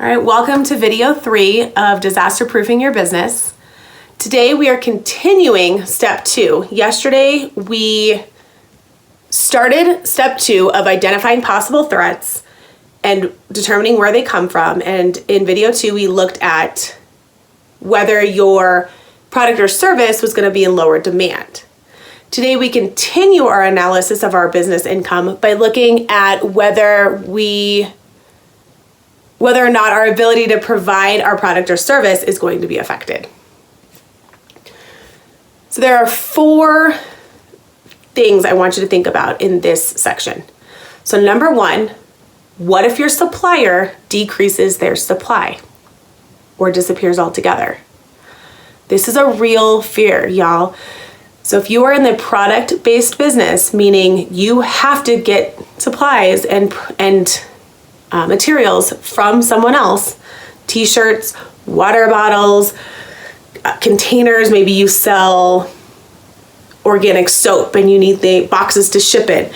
All right, welcome to video 3 of Disaster Proofing Your Business. Today we are continuing step 2. Yesterday we started step 2 of identifying possible threats and determining where they come from. And in video 2 we looked at whether your product or service was going to be in lower demand. Today we continue our analysis of our business income by looking at whether or not our ability to provide our product or service is going to be affected. So there are 4 things I want you to think about in this section. So number 1, what if your supplier decreases their supply or disappears altogether? This is a real fear, y'all. So if you are in the product-based business, meaning you have to get supplies and materials from someone else, t-shirts, water bottles, containers, maybe you sell organic soap and you need the boxes to ship it.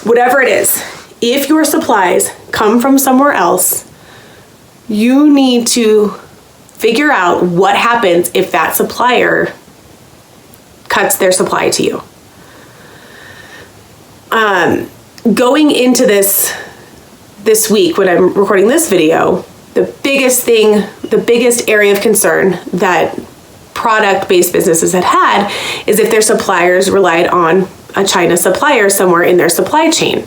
Whatever it is, if your supplies come from somewhere else, you need to figure out what happens if that supplier cuts their supply to you. Going into this week when I'm recording this video, the biggest area of concern that product-based businesses had is if their suppliers relied on a China supplier somewhere in their supply chain.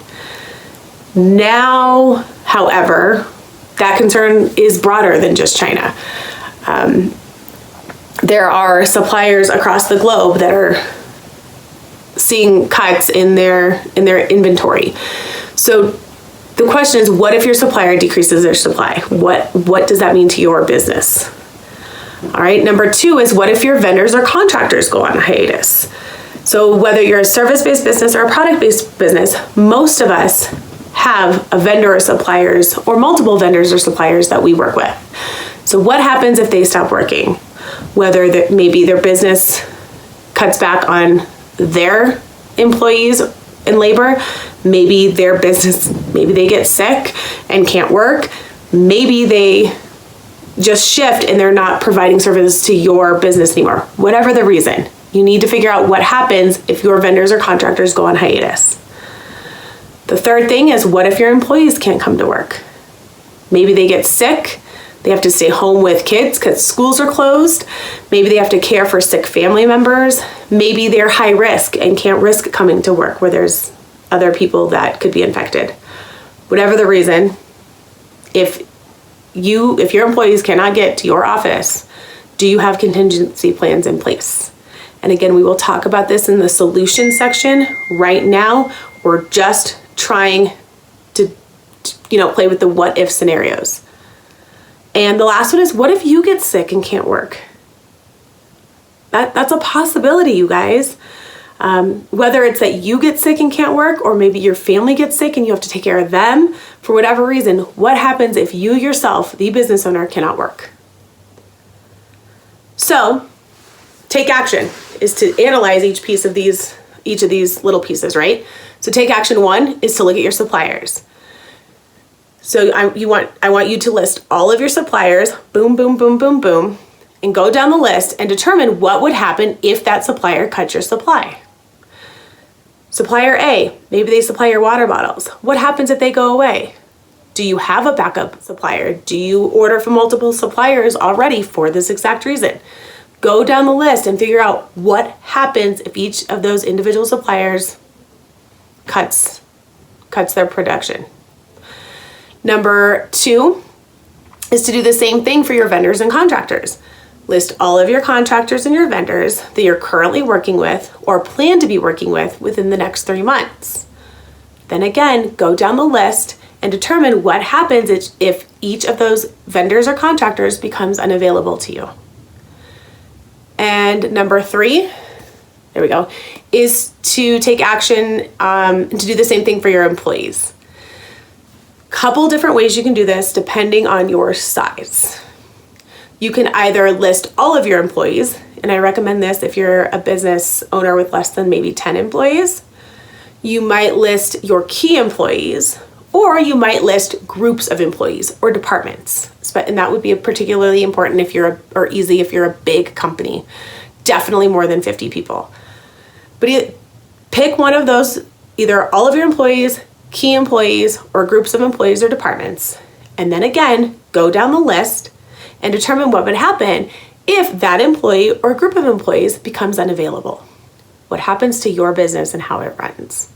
Now, however, that concern is broader than just China. There are suppliers across the globe that are seeing cuts in their inventory. So the question is, what if your supplier decreases their supply? What does that mean to your business? All right, number 2 is, what if your vendors or contractors go on hiatus? So whether you're a service-based business or a product-based business, most of us have a vendor or suppliers or multiple vendors or suppliers that we work with. So what happens if they stop working? Whether maybe their business cuts back on their employees and labor, maybe their business, maybe they get sick and can't work, maybe they just shift and they're not providing services to your business anymore. Whatever the reason, you need to figure out what happens if your vendors or contractors go on hiatus. The third thing is, what if your employees can't come to work? Maybe they get sick, they have to stay home with kids because schools are closed. Maybe they have to care for sick family members. Maybe they're high risk and can't risk coming to work where there's other people that could be infected. Whatever the reason, if your employees cannot get to your office, do you have contingency plans in place? And again, we will talk about this in the solution section. Right now, we're just trying to play with the what if scenarios. And the last one is, what if you get sick and can't work? That's a possibility, you guys. Whether it's that you get sick and can't work, or maybe your family gets sick and you have to take care of them, for whatever reason, what happens if you yourself, the business owner, cannot work? So, take action is to analyze each of these little pieces, right? So take action 1 is to look at your suppliers. So I want you to list all of your suppliers, boom, boom, boom, boom, boom, and go down the list and determine what would happen if that supplier cut your supply. Supplier A, maybe they supply your water bottles. What happens if they go away? Do you have a backup supplier? Do you order from multiple suppliers already for this exact reason? Go down the list and figure out what happens if each of those individual suppliers cuts their production. Number 2 is to do the same thing for your vendors and contractors. List all of your contractors and your vendors that you're currently working with or plan to be working with within the next 3 months. Then again, go down the list and determine what happens if each of those vendors or contractors becomes unavailable to you. And number 3, there we go, is to take action to do the same thing for your employees. Couple different ways you can do this depending on your size. You can either list all of your employees, and I recommend this if you're a business owner with less than maybe 10 employees. You might list your key employees, Or you might list groups of employees or departments. And that would be particularly important if or easy if you're a big company. Definitely more than 50 people. But pick one of those, either all of your employees, key employees, or groups of employees or departments. And then again, go down the list and determine what would happen if that employee or group of employees becomes unavailable. What happens to your business and how it runs?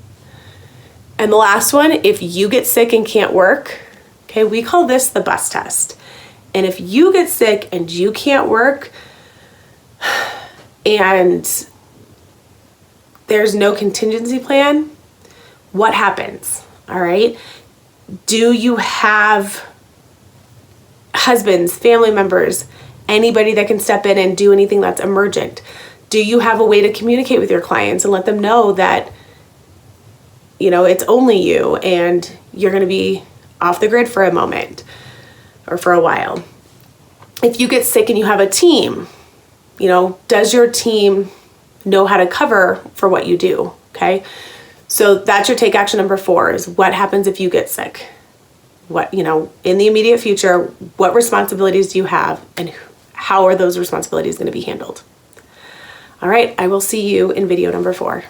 And the last one, if you get sick and can't work, okay, we call this the bus test. And if you get sick and you can't work and there's no contingency plan, what happens? All right. Do you have husbands, family members, anybody that can step in and do anything that's emergent? Do you have a way to communicate with your clients and let them know that, it's only you and you're going to be off the grid for a moment or for a while? If you get sick and you have a team, does your team know how to cover for what you do? Okay. So that's your take action number 4 is what happens if you get sick? What, in the immediate future, what responsibilities do you have and how are those responsibilities going to be handled? All right. I will see you in video number 4.